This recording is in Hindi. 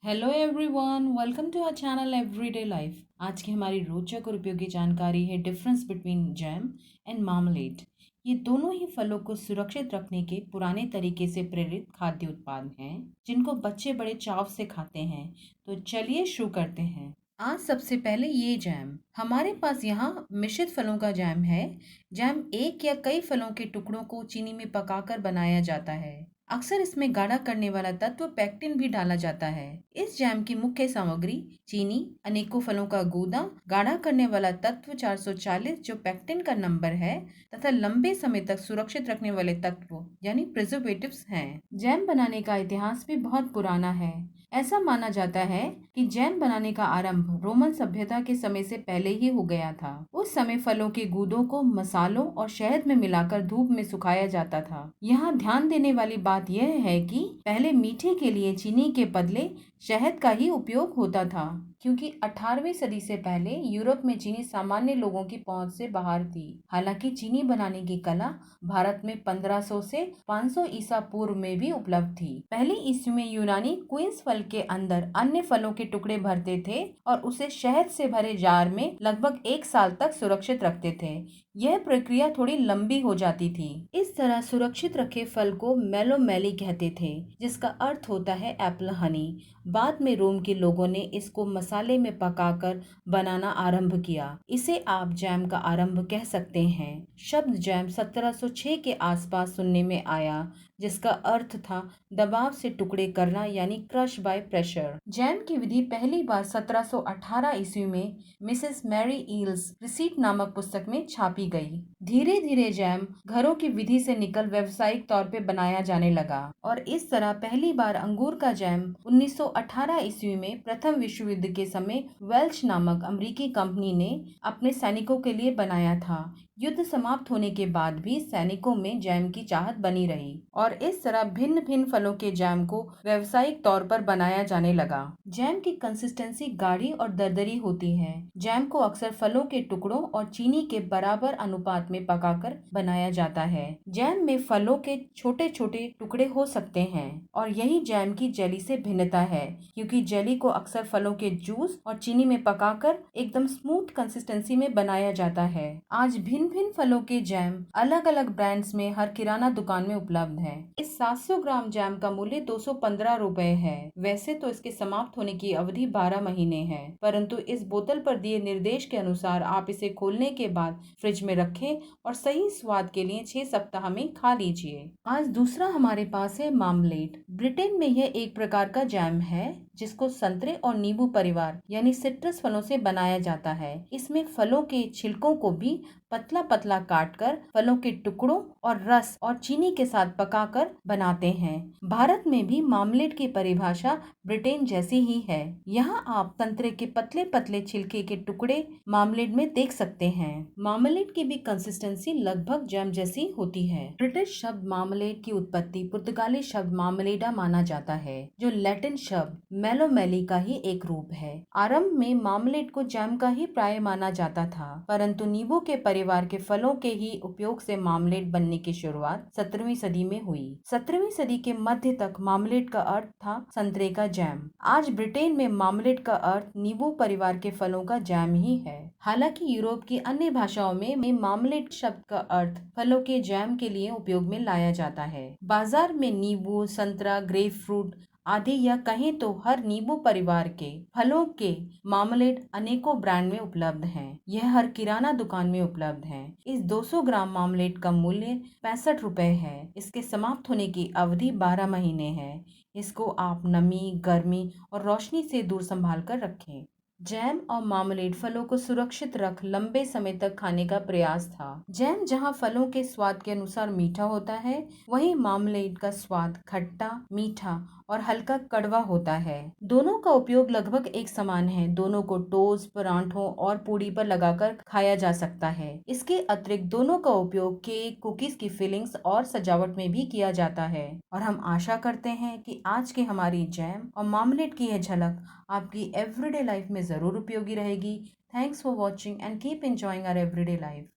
Hello everyone, welcome to our channel everyday life. आज की हमारी रोचक और उपयोगी जानकारी है difference between jam and marmalade. ये दोनों ही फलों को सुरक्षित रखने के पुराने तरीके से प्रेरित खाद्य उत्पाद हैं जिनको बच्चे बड़े चाव से खाते हैं। तो चलिए शुरू करते हैं। आज सबसे पहले ये जैम हमारे पास यहाँ मिश्रित फलों का जैम है। जैम एक या कई फलों के टुकड़ों को चीनी में पकाकर बनाया जाता है। अक्सर इसमें गाढ़ा करने वाला तत्व पेक्टिन भी डाला जाता है। इस जैम की मुख्य सामग्री चीनी, अनेकों फलों का गूदा, गाढ़ा करने वाला तत्व 440 जो पेक्टिन का नंबर है, तथा लंबे समय तक सुरक्षित रखने वाले तत्व यानी प्रिजर्वेटिव्स हैं। जैम बनाने का इतिहास भी बहुत पुराना है। ऐसा माना जाता है कि जैम बनाने का आरंभ रोमन सभ्यता के समय से पहले ही हो गया था। उस समय फलों के गूदों को मसालों और शहद में मिलाकर धूप में सुखाया जाता था। यहाँ ध्यान देने वाली बात यह है कि पहले मीठे के लिए चीनी के बदले शहद का ही उपयोग होता था, क्योंकि 18वीं सदी से पहले यूरोप में चीनी सामान्य लोगों की पहुंच से बाहर थी। हालांकि चीनी बनाने की कला भारत में 1500 से 500 ईसा पूर्व में भी उपलब्ध थी। पहली ईस्वी में यूनानी क्वींस फल के अंदर अन्य फलों के टुकड़े भरते थे और उसे शहद से भरे जार में लगभग 1 साल तक सुरक्षित रखते थे। यह प्रक्रिया थोड़ी लंबी हो जाती थी। इस तरह सुरक्षित रखे फल को मेलोमेली कहते थे, जिसका अर्थ होता है एप्पल हनी। बाद में रोम के लोगों ने इसको मसाले में पकाकर बनाना आरंभ किया। इसे आप जैम का आरंभ कह सकते हैं। शब्द जैम 1706 के आसपास सुनने में आया, जिसका अर्थ था दबाव से टुकड़े करना यानी क्रश बाय प्रेशर। जैम की विधि पहली बार 1718 ईस्वी में मिसेस मैरी ईल्स रिसीट नामक पुस्तक में छापी गई। धीरे धीरे जैम घरों की विधि से निकल व्यावसायिक तौर पे बनाया जाने लगा और इस तरह पहली बार अंगूर का जैम 1918 ईस्वी में प्रथम विश्व युद्ध के समय वेल्च नामक अमेरिकी कंपनी ने अपने सैनिकों के लिए बनाया था। युद्ध समाप्त होने के बाद भी सैनिकों में जैम की चाहत बनी रही और इस तरह भिन्न भिन्न फलों के जैम को व्यावसायिक तौर पर बनाया जाने लगा। जैम की कंसिस्टेंसी गाढ़ी और दरदरी होती है। जैम को अक्सर फलों के टुकड़ों और चीनी के बराबर अनुपात में पकाकर बनाया जाता है। जैम में फलों के छोटे छोटे टुकड़े हो सकते हैं और यही जैम की जेली से भिन्नता है, क्योंकि जेली को अक्सर फलों के जूस और चीनी में पकाकर एकदम स्मूथ कंसिस्टेंसी में बनाया जाता है। आज भिन्न भिन्न फलों के जैम अलग अलग ब्रांड्स में हर किराना दुकान में उपलब्ध है। इस 700 ग्राम जैम का मूल्य 215 रुपए है। वैसे तो इसके समाप्त होने की अवधि 12 महीने है, परंतु इस बोतल पर दिए निर्देश के अनुसार आप इसे खोलने के बाद फ्रिज में रखें और सही स्वाद के लिए 6 सप्ताह में खा लीजिए। आज दूसरा हमारे पास है मार्मलेड। ब्रिटेन में यह एक प्रकार का जैम है जिसको संतरे और नींबू परिवार यानी सिट्रस फलों से बनाया जाता है। इसमें फलों के छिलकों को भी पतला पतला काटकर फलों के टुकड़ों और रस और चीनी के साथ पकाकर बनाते हैं। भारत में भी मार्मलेड की परिभाषा ब्रिटेन जैसी ही है। यहाँ आप संतरे के पतले पतले छिलके के टुकड़े मार्मलेड में देख सकते हैं। मार्मलेड की भी कंसिस्टेंसी लगभग जैम जैसी होती है। ब्रिटिश शब्द मार्मलेड की उत्पत्ति पुर्तगाली शब्द मार्मलेडा माना जाता है, जो लैटिन शब्द मेलोमेली का ही एक रूप है। आरंभ में मार्मलेड को जैम का ही प्राय माना जाता था, परंतु नींबू के परिवार के फलों के ही उपयोग से मार्मलेड बनने की शुरुआत 17वीं सदी में हुई। 17वीं सदी के मध्य तक मार्मलेड का अर्थ था संतरे का जैम। आज ब्रिटेन में मार्मलेड का अर्थ नींबू परिवार के फलों का जैम ही है। हालांकि यूरोप की अन्य भाषाओं में मार्मलेड शब्द का अर्थ फलों के जैम के लिए उपयोग में लाया जाता है। बाजार में नींबू, संतरा, ग्रेपफ्रूट आदि या कहें तो हर नींबू परिवार के फलों के मार्मलेड अनेकों ब्रांड में उपलब्ध हैं। यह हर किराना दुकान में उपलब्ध है। इस 200 ग्राम मार्मलेड का मूल्य 65 रुपए है। इसके समाप्त होने की अवधि 12 महीने है। इसको आप नमी, गर्मी और रोशनी से दूर संभाल कर रखें। जैम और मार्मलेड फलों को सुरक्षित रख लंबे समय तक खाने का प्रयास था। जैम जहां फलों के स्वाद के अनुसार मीठा होता है, वहीं मार्मलेड का स्वाद खट्टा, मीठा और हल्का कड़वा होता है। दोनों का उपयोग लगभग एक समान है। दोनों को टोस्ट, परांठों और पूड़ी पर लगाकर खाया जा सकता है। इसके अतिरिक्त दोनों का उपयोग केक, कुकीज की फिलिंग्स और सजावट में भी किया जाता है। और हम आशा करते हैं कि आज की हमारी जैम और मार्मलेड की यह झलक आपकी एवरीडे लाइफ में जरूर उपयोगी रहेगी। Thanks for watching and keep enjoying our everyday life.